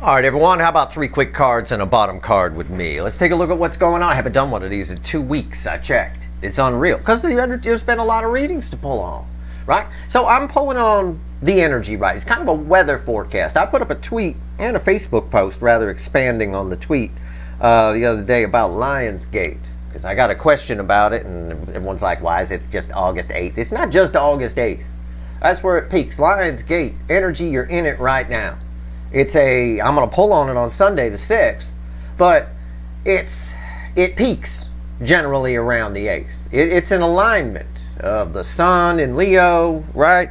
All right, everyone, how about 3 quick cards and a bottom card with me? Let's take a look at what's going on. I haven't done one of these in 2 weeks. I checked. It's unreal because there's been a lot of readings to pull on, right? So I'm pulling on the energy, right? It's kind of a weather forecast. I put up a tweet and a Facebook post, rather expanding on the tweet the other day about Lionsgate, because I got a question about it, and everyone's like, why is it just August 8th? It's not just August 8th. That's where it peaks. Lionsgate, energy, you're in it right now. I'm going to pull on it on Sunday the 6th, but it peaks generally around the 8th. It's an alignment of the sun in Leo, right?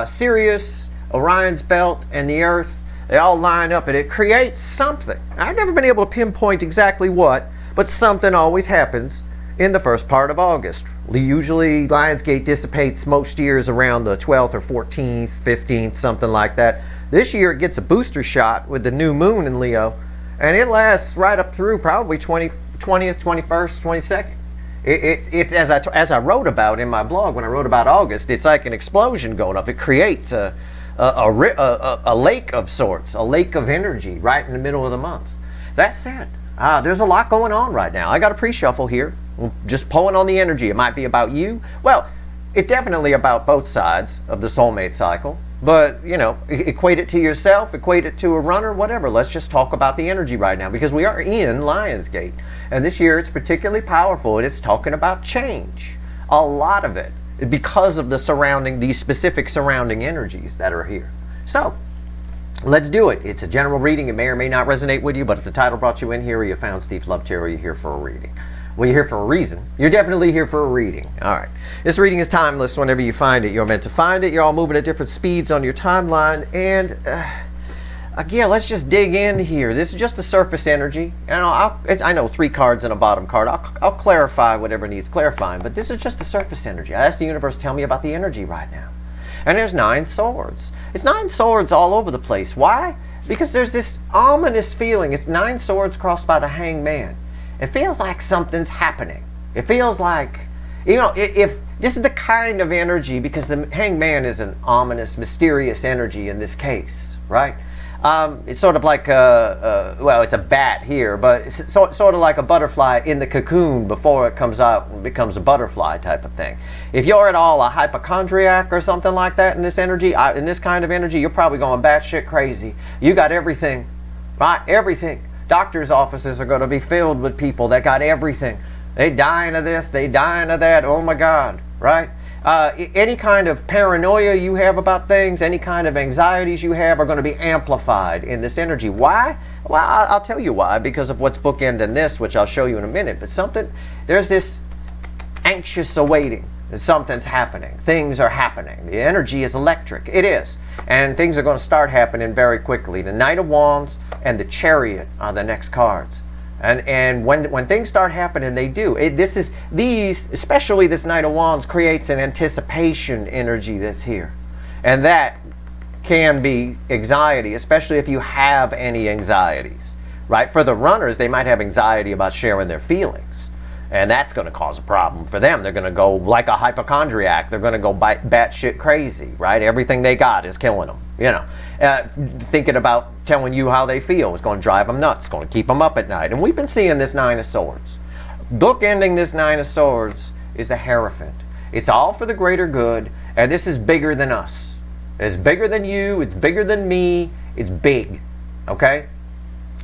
Sirius, Orion's belt, and the Earth. They all line up, and it creates something. I've never been able to pinpoint exactly what, but something always happens in the first part of August. Usually Lionsgate dissipates most years around the 12th or 14th, 15th, something like that. This year it gets a booster shot with the new moon in Leo, and it lasts right up through probably 20th, 21st, 22nd. It's as I wrote about in my blog when I wrote about August, it's like an explosion going off. It creates a lake of sorts, a lake of energy right in the middle of the month. That said, there's a lot going on right now. I got a pre-shuffle here, just pulling on the energy. It might be about you. Well, it's definitely about both sides of the soulmate cycle. But, you know, equate it to yourself, equate it to a runner, whatever. Let's just talk about the energy right now, because we are in Lionsgate. And this year it's particularly powerful, and it's talking about change. A lot of it, because of these specific surrounding energies that are here. So, let's do it. It's a general reading. It may or may not resonate with you, but if the title brought you in here, or you found Steve's Love Tarot, you're here for a reading. Well, you're here for a reason. You're definitely here for a reading. All right. This reading is timeless. Whenever you find it, you're meant to find it. You're all moving at different speeds on your timeline. And again, let's just dig in here. This is just the surface energy. And I know 3 cards and a bottom card. I'll clarify whatever needs clarifying. But this is just the surface energy. I asked the universe to tell me about the energy right now. And there's 9 swords. It's 9 swords all over the place. Why? Because there's this ominous feeling. It's 9 swords crossed by the Hanged Man. It feels like something's happening. It feels like, you know, if this is the kind of energy, because the Hanged Man is an ominous, mysterious energy in this case, right? It's sort of like well, it's a bat here, but it's sort of like a butterfly in the cocoon before it comes out and becomes a butterfly type of thing. If you're at all a hypochondriac or something like that in this energy, in this kind of energy, you're probably going batshit crazy. You got everything, right? Everything. Doctors' offices are going to be filled with people that got everything. They dying of this, they dying of that. Oh my God, right? Any kind of paranoia you have about things, any kind of anxieties you have are going to be amplified in this energy. Why? Well, I'll tell you why, because of what's bookending this, which I'll show you in a minute. But there's this anxious awaiting. Something's happening. Things are happening. The energy is electric. It is. And things are going to start happening very quickly. The Knight of Wands and the Chariot are the next cards. And when things start happening, they do. Especially this Knight of Wands, creates an anticipation energy that's here. And that can be anxiety, especially if you have any anxieties. Right? For the runners, they might have anxiety about sharing their feelings. And that's going to cause a problem for them. They're going to go like a hypochondriac. They're going to go batshit crazy, right? Everything they got is killing them. You know, thinking about telling you how they feel is going to drive them nuts. It's going to keep them up at night. And we've been seeing this 9 of Swords. Bookending this 9 of Swords is the Hierophant. It's all for the greater good, and this is bigger than us. It's bigger than you. It's bigger than me. It's big. Okay?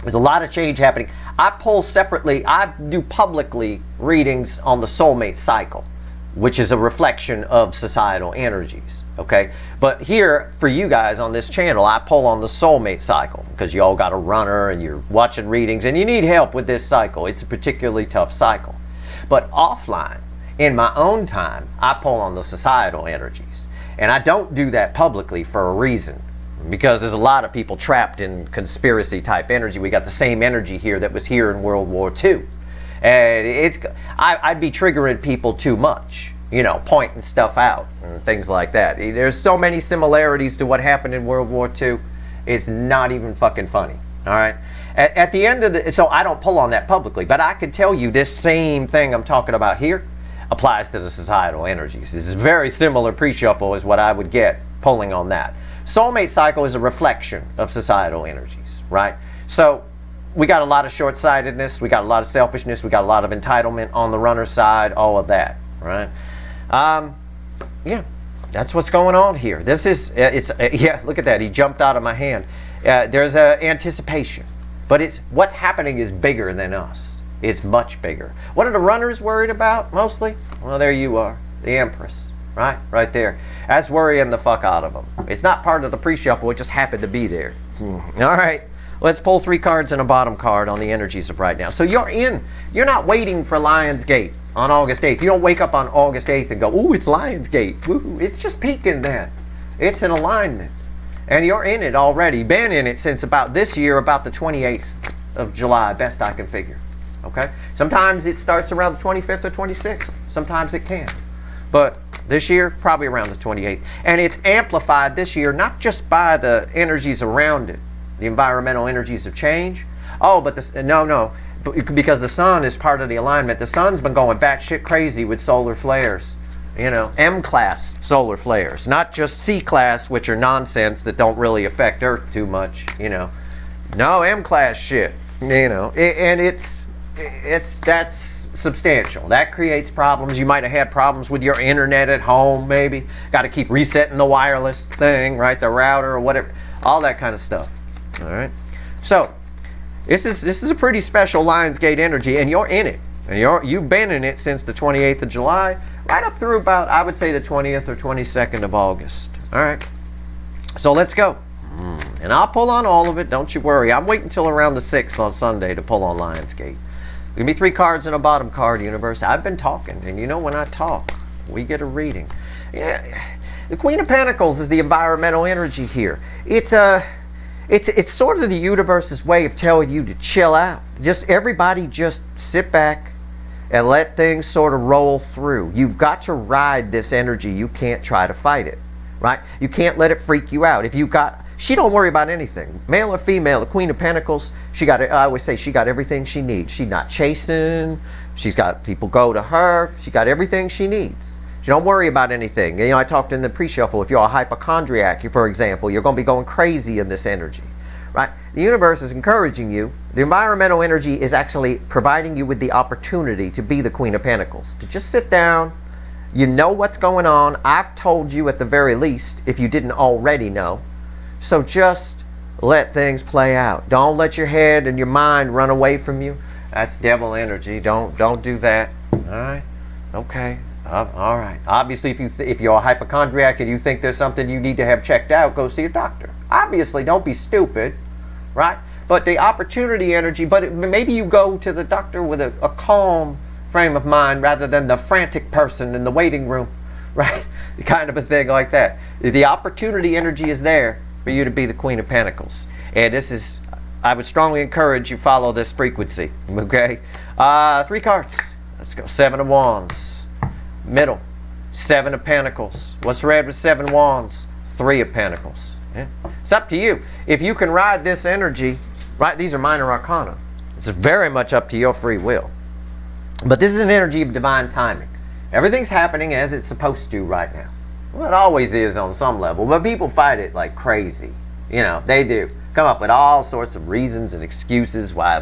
There's a lot of change happening. I pull separately, I do publicly readings on the soulmate cycle, which is a reflection of societal energies, okay? But here, for you guys on this channel, I pull on the soulmate cycle, because you all got a runner and you're watching readings and you need help with this cycle. It's a particularly tough cycle. But offline, in my own time, I pull on the societal energies. And I don't do that publicly for a reason. Because there's a lot of people trapped in conspiracy type energy. We got the same energy here that was here in World War II. And I'd be triggering people too much, you know, pointing stuff out and things like that. There's so many similarities to what happened in World War II. It's not even fucking funny, all right? At the end of so I don't pull on that publicly, but I could tell you this same thing I'm talking about here applies to the societal energies. This is very similar pre-shuffle as what I would get pulling on that. Soulmate cycle is a reflection of societal energies, right? So we got a lot of short-sightedness, we got a lot of selfishness, we got a lot of entitlement on the runner side, all of that, right? Yeah, that's what's going on here. This is, yeah, look at that, he jumped out of my hand. There's anticipation, but it's what's happening is bigger than us. It's much bigger. What are the runners worried about mostly? Well, there you are, the Empress, right? Right there. That's worrying the fuck out of them. It's not part of the pre-shuffle, it just happened to be there. All right. Let's pull 3 cards and a bottom card on the energies of right now. So you're not waiting for Lionsgate on August 8th. You don't wake up on August 8th and go, ooh, it's Lionsgate. Woo-hoo. It's just peaking then. It's an alignment. And you're in it already. Been in it since about this year, about the 28th of July, best I can figure. Okay? Sometimes it starts around the 25th or 26th. Sometimes it can. But this year, probably around the 28th. And it's amplified this year, not just by the energies around it, the environmental energies of change. Oh, but because the sun is part of the alignment. The sun's been going batshit crazy with solar flares. You know, M-class solar flares, not just C-class, which are nonsense that don't really affect Earth too much. You know, no M-class shit. You know, and that's substantial. That creates problems. You might have had problems with your internet at home, maybe. Got to keep resetting the wireless thing, right? The router or whatever, all that kind of stuff. All right, so this is a pretty special Lionsgate energy, and you're in it, and you've been in it since the 28th of July, right up through about, I would say, the 20th or 22nd of August. All right, so let's go, and I'll pull on all of it. Don't you worry. I'm waiting until around the 6th on Sunday to pull on Lionsgate. Give me 3 cards and a bottom card, universe. I've been talking, and you know when I talk, we get a reading. Yeah, the Queen of Pentacles is the environmental energy here. It's sort of the universe's way of telling you to chill out. Just everybody just sit back and let things sort of roll through. You've got to ride this energy. You can't try to fight it, right? You can't let it freak you out. She don't worry about anything. Male or female, the Queen of Pentacles, I always say she got everything she needs. She's not chasing. She's got people go to her. She got everything she needs. She don't worry about anything. You know, I talked in the pre-shuffle, if you're a hypochondriac, for example, you're going to be going crazy in this energy, right? The universe is encouraging you. The environmental energy is actually providing you with the opportunity to be the Queen of Pentacles, to just sit down. You know what's going on. I've told you at the very least, if you didn't already know. So just let things play out. Don't let your head and your mind run away from you. That's devil energy. Don't do that. All right? Okay. All right. Obviously, if you're a hypochondriac and you think there's something you need to have checked out, go see a doctor. Obviously, don't be stupid, right? But the opportunity energy, maybe you go to the doctor with a calm frame of mind rather than the frantic person in the waiting room, right? Kind of a thing like that. The opportunity energy is there for you to be the Queen of Pentacles. And I would strongly encourage you follow this frequency, okay? 3 cards. Let's go. 7 of Wands. Middle, 7 of Pentacles. What's red with 7 Wands? 3 of Pentacles. Yeah. It's up to you. If you can ride this energy, right? These are minor arcana. It's very much up to your free will. But this is an energy of divine timing. Everything's happening as it's supposed to right now. Well, it always is on some level, but people fight it like crazy. You know, they do. Come up with all sorts of reasons and excuses why,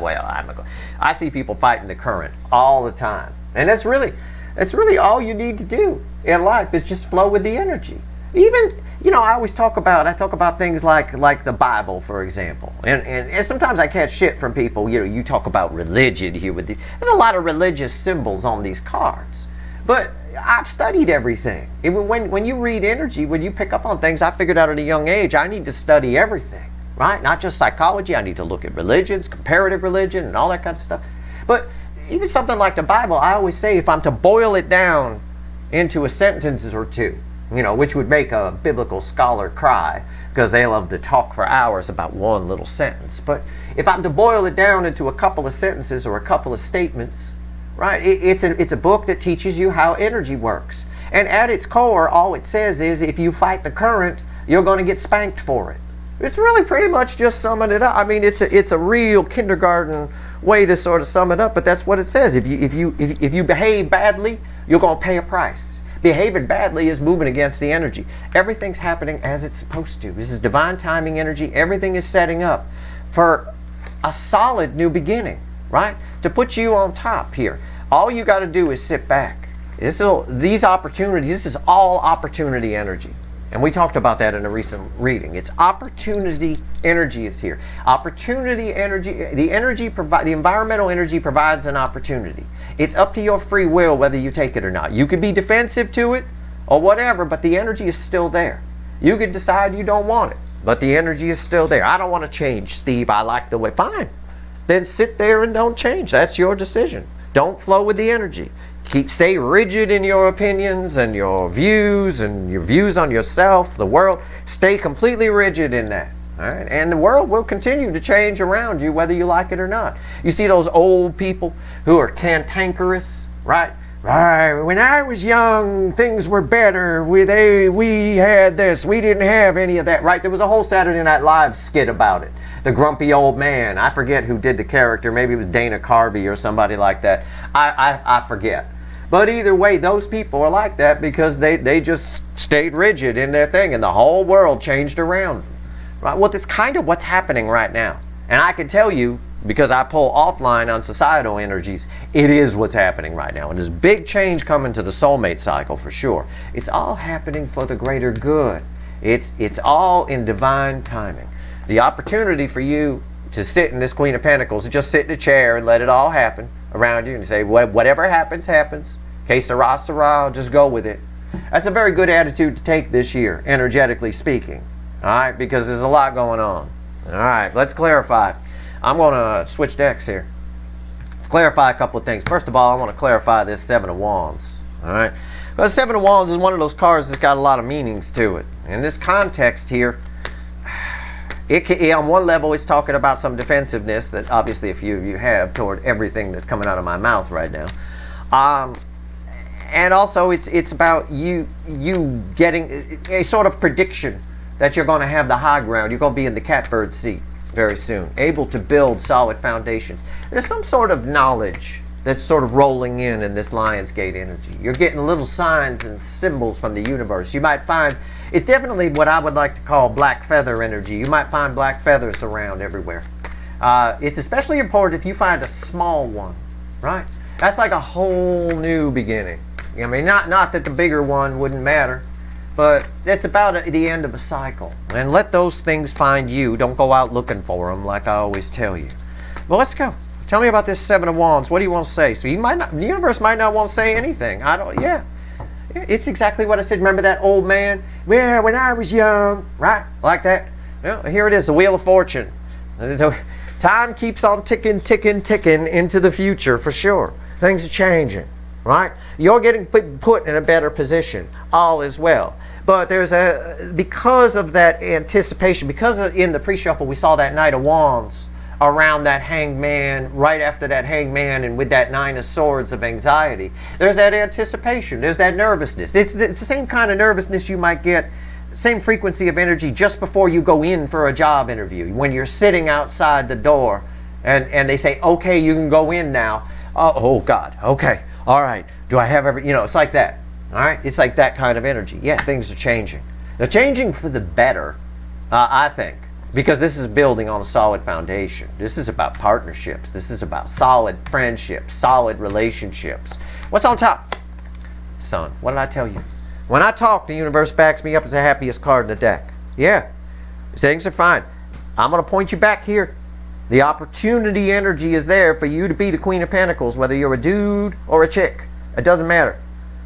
I see people fighting the current all the time. And that's really all you need to do in life is just flow with the energy. Even, you know, I talk about things like the Bible, for example. And sometimes I catch shit from people, you know, you talk about religion here there's a lot of religious symbols on these cards. But I've studied everything. When you read energy, when you pick up on things, I figured out at a young age, I need to study everything, right? Not just psychology, I need to look at religions, comparative religion, and all that kind of stuff. But even something like the Bible, I always say if I'm to boil it down into a sentence or two, you know, which would make a biblical scholar cry because they love to talk for hours about one little sentence. But if I'm to boil it down into a couple of sentences or a couple of statements, right, it's a book that teaches you how energy works. And at its core, all it says is if you fight the current, you're going to get spanked for it. It's really pretty much just summing it up. I mean, it's a real kindergarten way to sort of sum it up, but that's what it says. If you behave badly, you're going to pay a price. Behaving badly is moving against the energy. Everything's happening as it's supposed to. This is divine timing energy. Everything is setting up for a solid new beginning, right? To put you on top here. All you got to do is sit back. These opportunities, this is all opportunity energy. And we talked about that in a recent reading. It's opportunity energy is here. Opportunity energy, the environmental energy provides an opportunity. It's up to your free will whether you take it or not. You could be defensive to it or whatever, but the energy is still there. You could decide you don't want it, but the energy is still there. I don't want to change, Steve. I like the way. Fine. Then sit there and don't change. That's your decision. Don't flow with the energy. Stay rigid in your opinions and your views on yourself, the world. Stay completely rigid in that. All right? And the world will continue to change around you whether you like it or not. You see those old people who are cantankerous, right? Right. When I was young, things were better. We had this. We didn't have any of that, right? There was a whole Saturday Night Live skit about it. The grumpy old man. I forget who did the character. Maybe it was Dana Carvey or somebody like that. I forget. But either way, those people are like that because they just stayed rigid in their thing and the whole world changed around them. Right? Well, that's kind of what's happening right now. And I can tell you, because I pull offline on societal energies, it is what's happening right now. And there's big change coming to the soulmate cycle for sure. It's all happening for the greater good. It's all in divine timing. The opportunity for you to sit in this Queen of Pentacles, just sit in a chair and let it all happen around you and say, whatever happens, happens. Que sera, sera, just go with it. That's a very good attitude to take this year, energetically speaking. All right, because there's a lot going on. All right, let's clarify. I'm going to switch decks here. Let's clarify a couple of things. First of all, I want to clarify this Seven of Wands. All right, because Seven of Wands is one of those cards that's got a lot of meanings to it. In this context here, on one level, it's talking about some defensiveness that obviously a few of you have toward everything that's coming out of my mouth right now. And also, it's about you getting a sort of prediction that you're going to have the high ground. You're going to be in the catbird seat very soon, able to build solid foundations. There's some sort of knowledge that's sort of rolling in this Lionsgate energy. You're getting little signs and symbols from the universe. You might find it's definitely what I would like to call black feather energy. You might find black feathers around everywhere. It's especially important if you find a small one, right? That's like a whole new beginning. I mean, not that the bigger one wouldn't matter, but it's about the end of a cycle. And let those things find you. Don't go out looking for them like I always tell you. Well, let's go. Tell me about this Seven of Wands. What do you want to say? So the universe might not want to say anything. Yeah. It's exactly what I said. Remember that old man? Well, when I was young, right? Like that. Well, here it is, the Wheel of Fortune. Time keeps on ticking into the future for sure. Things are changing, right? You're getting put in a better position. All is well. But because of that anticipation, in the pre-shuffle we saw that Knight of Wands around that Hanged Man, right after that Hanged Man, and with that Nine of Swords of anxiety. There's that anticipation. There's that nervousness. It's the same kind of nervousness you might get, same frequency of energy just before you go in for a job interview. When you're sitting outside the door and they say, okay, you can go in now. Oh God, okay, all right. Do I have it's like that. All right, it's like that kind of energy. Yeah, things are changing. They're changing for the better, I think, because this is building on a solid foundation. This is about partnerships. This is about solid friendships, solid relationships. What's on top? Sun. What did I tell you? When I talk, the universe backs me up as the happiest card in the deck. Yeah, things are fine. I'm going to point you back here. The opportunity energy is there for you to be the Queen of Pentacles, whether you're a dude or a chick. It doesn't matter.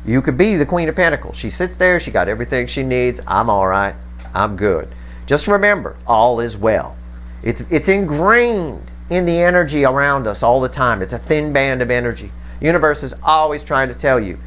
You could be the Queen of Pentacles. She sits there. She got everything she needs. I'm all right. I'm good. Just remember, all is well. It's ingrained in the energy around us all the time. It's a thin band of energy. The universe is always trying to tell you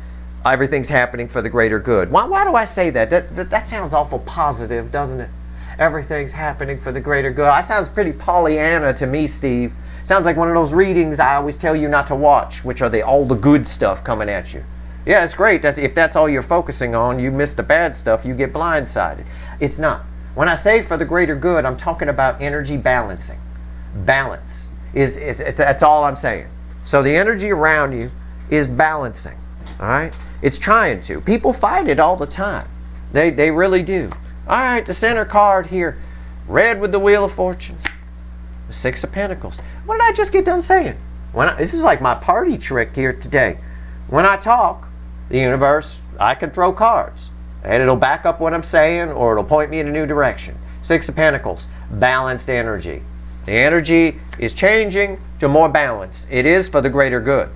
everything's happening for the greater good. Why do I say that? That sounds awful positive, doesn't it? Everything's happening for the greater good. That sounds pretty Pollyanna to me, Steve. Sounds like one of those readings I always tell you not to watch, which are all the good stuff coming at you. Yeah, it's great. If that's all you're focusing on, you miss the bad stuff, you get blindsided. It's not. When I say for the greater good, I'm talking about energy balancing. Balance. That's all I'm saying. So the energy around you is balancing. All right? It's trying to. People fight it all the time. They really do. All right, the center card here. Red with the Wheel of Fortune. The Six of Pentacles. What did I just get done saying? This is like my party trick here today. When I talk, the universe, I can throw cards. And it'll back up what I'm saying, or it'll point me in a new direction. Six of Pentacles. Balanced energy. The energy is changing to more balance. It is for the greater good.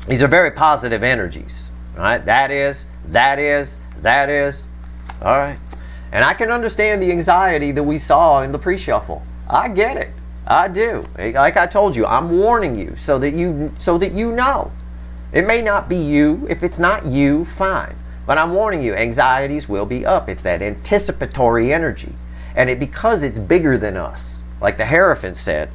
These are very positive energies. All right? That is. All right. And I can understand the anxiety that we saw in the pre-shuffle. I get it. I do. Like I told you, I'm warning you so that you know. It may not be you. If it's not you, fine. But I'm warning you, anxieties will be up. It's that anticipatory energy. And because it's bigger than us, like the Hierophant said,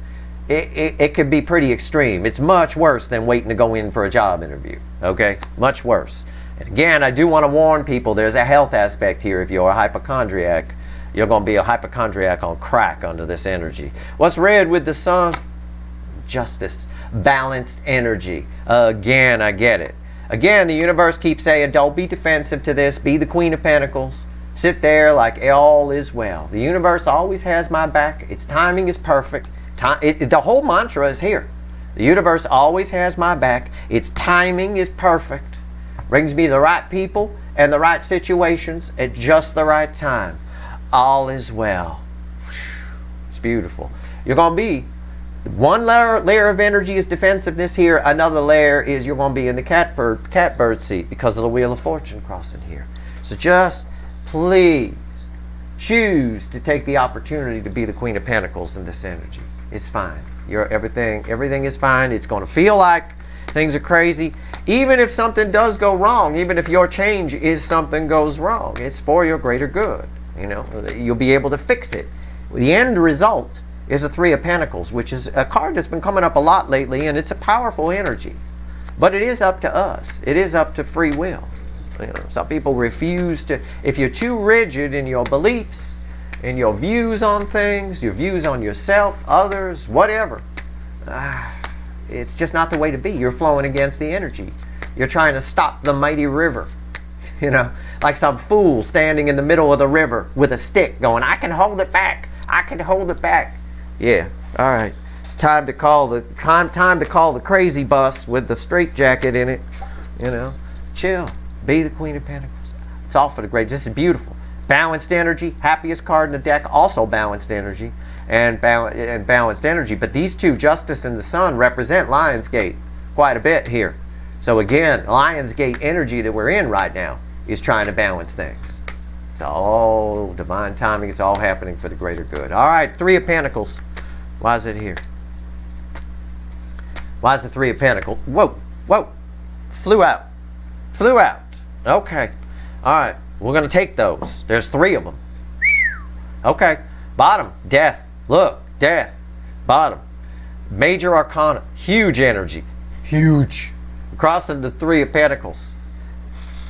it could be pretty extreme. It's much worse than waiting to go in for a job interview. Okay? Much worse. And again, I do want to warn people, there's a health aspect here. If you're a hypochondriac, you're going to be a hypochondriac on crack under this energy. What's red with the sun? Justice. Balanced energy. Again, I get it. Again, the universe keeps saying, don't be defensive to this. Be the Queen of Pentacles. Sit there like all is well. The universe always has my back. Its timing is perfect. The whole mantra is here. The universe always has my back. Its timing is perfect. Brings me the right people and the right situations at just the right time. All is well. It's beautiful. You're going to be, one layer of energy is defensiveness here. Another layer is you're going to be in the catbird seat because of the Wheel of Fortune crossing here. So just please choose to take the opportunity to be the Queen of Pentacles in this energy. It's fine. Everything is fine. It's going to feel like things are crazy. Even if something does go wrong, even if your change is something goes wrong, it's for your greater good. You know, you'll be able to fix it. The end result is a Three of Pentacles, which is a card that's been coming up a lot lately, and it's a powerful energy. But it is up to us. It is up to free will. You know, some people refuse to. If you're too rigid in your beliefs, in your views on things, your views on yourself, others, whatever, it's just not the way to be. You're flowing against the energy. You're trying to stop the mighty river. You know, like some fool standing in the middle of the river with a stick going, I can hold it back. I can hold it back. Yeah, all right. Time to call the crazy bus with the straitjacket in it. You know, chill. Be the Queen of Pentacles. It's all for the great. This is beautiful. Balanced energy. Happiest card in the deck. Also balanced energy. And balanced energy. But these two, Justice and the Sun, represent Lionsgate quite a bit here. So again, Lionsgate energy that we're in right now is trying to balance things. It's all divine timing. It's all happening for the greater good. All right, Three of Pentacles. Why is it here? Why is the Three of Pentacles? Whoa. Flew out. Okay. All right, we're going to take those. There's three of them. Okay. Bottom, death. Look, death. Bottom. Major Arcana. Huge energy. Huge. Crossing the Three of Pentacles.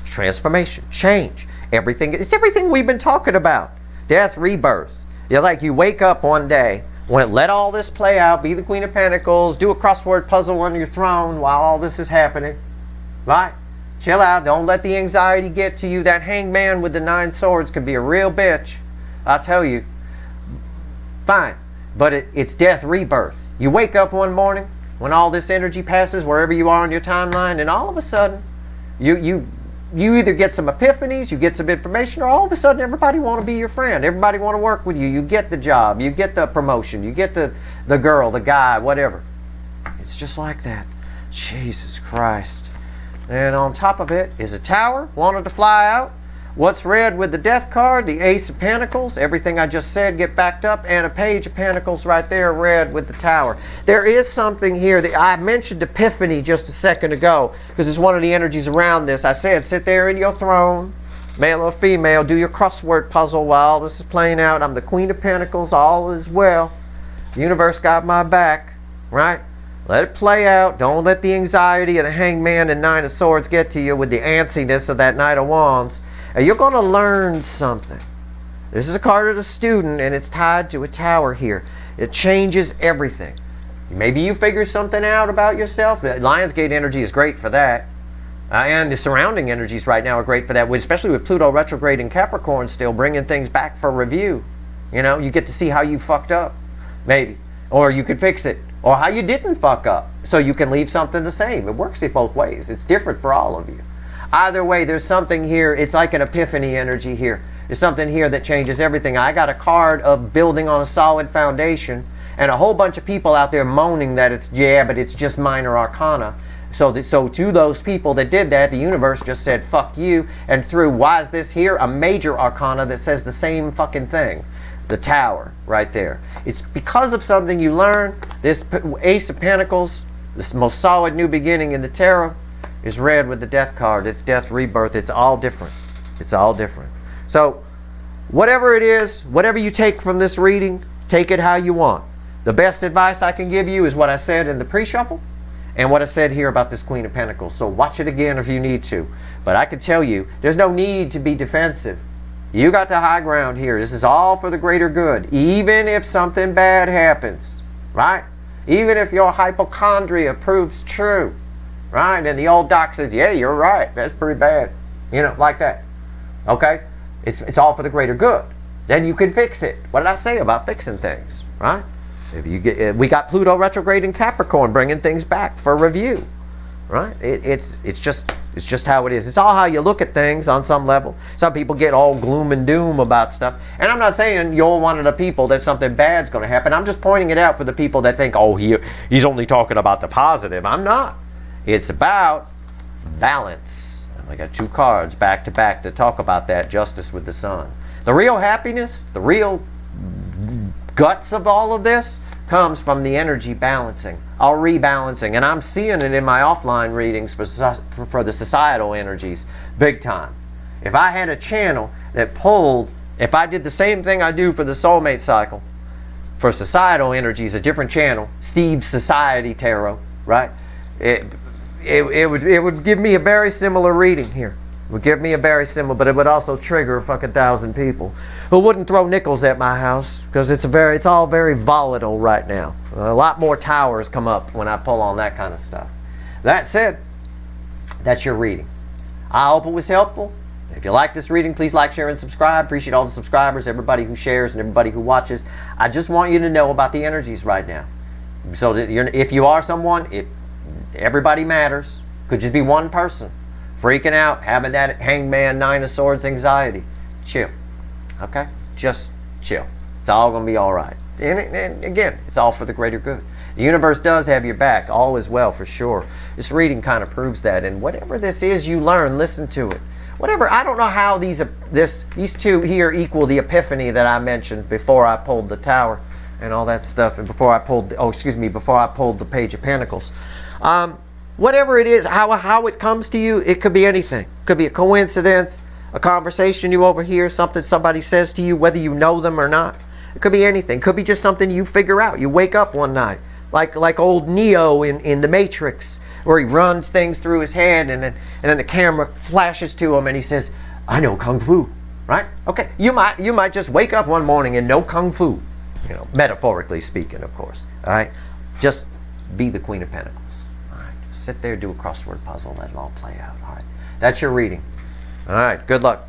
Transformation. Change. Everything. It's everything we've been talking about. Death, rebirth. You're like you wake up one day, let all this play out, be the Queen of Pentacles, do a crossword puzzle on your throne while all this is happening. Right? Chill out. Don't let the anxiety get to you. That hangman with the 9 swords could be a real bitch. I'll tell you. Fine. But it's death, rebirth. You wake up one morning when all this energy passes wherever you are on your timeline, and all of a sudden you either get some epiphanies, you get some information, or all of a sudden everybody want to be your friend. Everybody want to work with you. You get the job. You get the promotion. You get the girl, the guy, whatever. It's just like that. Jesus Christ. And on top of it is a tower. Wanted to fly out. What's red with the death card? The Ace of Pentacles. Everything I just said get backed up. And a Page of Pentacles right there, red with the tower. There is something here that I mentioned epiphany just a second ago because it's one of the energies around this. I said sit there in your throne, male or female, do your crossword puzzle while this is playing out. I'm the Queen of Pentacles. All is well. The universe got my back. Right? Let it play out. Don't let the anxiety of the hangman and 9 of swords get to you with the antsiness of that Knight of Wands. And you're going to learn something. This is a card of the student, and it's tied to a tower here. It changes everything. Maybe you figure something out about yourself. The Lionsgate energy is great for that. And the surrounding energies right now are great for that, especially with Pluto retrograde in Capricorn still, bringing things back for review. You know, you get to see how you fucked up, maybe. Or you could fix it. Or how you didn't fuck up. So you can leave something the same. It works it both ways. It's different for all of you. Either way, there's something here. It's like an epiphany energy here. There's something here that changes everything. I got a card of building on a solid foundation, and a whole bunch of people out there moaning that it's, yeah, but it's just minor arcana. So to those people that did that, the universe just said, fuck you, and threw, why is this here? A major arcana that says the same fucking thing. The Tower, right there. It's because of something you learn. This Ace of Pentacles, this most solid new beginning in the tarot, is red with the Death card. It's death, rebirth. It's all different. It's all different. So, whatever it is, whatever you take from this reading, take it how you want. The best advice I can give you is what I said in the pre-shuffle and what I said here about this Queen of Pentacles. So watch it again if you need to. But I can tell you, there's no need to be defensive. You got the high ground here. This is all for the greater good. Even if something bad happens, right? Even if your hypochondria proves true, right? And the old doc says, yeah, you're right. That's pretty bad. You know, like that. Okay? It's all for the greater good. Then you can fix it. What did I say about fixing things, right? If you get, we got Pluto retrograde in Capricorn bringing things back for review, right? It's just how it is. It's all how you look at things on some level. Some people get all gloom and doom about stuff. And I'm not saying you're one of the people that something bad's going to happen. I'm just pointing it out for the people that think, oh, he's only talking about the positive. I'm not. It's about balance. And I got two cards back to back to talk about that, Justice with the Sun. The real happiness, the real guts of all of this comes from the energy balancing, or rebalancing. And I'm seeing it in my offline readings for the societal energies big time. If I had a channel that pulled, if I did the same thing I do for the soulmate cycle, for societal energies, a different channel, Steve's Society Tarot, right? It would give me a very similar reading here. It would give me a very similar, but it would also trigger a fucking 1,000 people who wouldn't throw nickels at my house because it's all very volatile right now. A lot more towers come up when I pull on that kind of stuff. That said, that's your reading. I hope it was helpful. If you like this reading, please like, share, and subscribe. Appreciate all the subscribers, everybody who shares, and everybody who watches. I just want you to know about the energies right now. So that if you are someone, everybody matters. Could just be one person freaking out, having that Hangman, Nine of Swords anxiety. Chill. Okay? Just chill. It's all going to be all right. And again, it's all for the greater good. The universe does have your back. All is well, for sure. This reading kind of proves that. And whatever this is you learn, listen to it. Whatever, I don't know how these two here equal the epiphany that I mentioned before I pulled the Tower and all that stuff, and before I pulled the Page of Pentacles. Whatever it is, how it comes to you, it could be anything. It could be a coincidence, a conversation you overhear, something somebody says to you, whether you know them or not. It could be anything. It could be just something you figure out. You wake up one night, like old Neo in The Matrix, where he runs things through his head, and then the camera flashes to him, and he says, "I know Kung Fu." Right? Okay. You might just wake up one morning and know Kung Fu. You know, metaphorically speaking, of course. All right. Just be the Queen of Pentacles. Sit there, do a crossword puzzle, let it all play out. All right. That's your reading. All right. Good luck.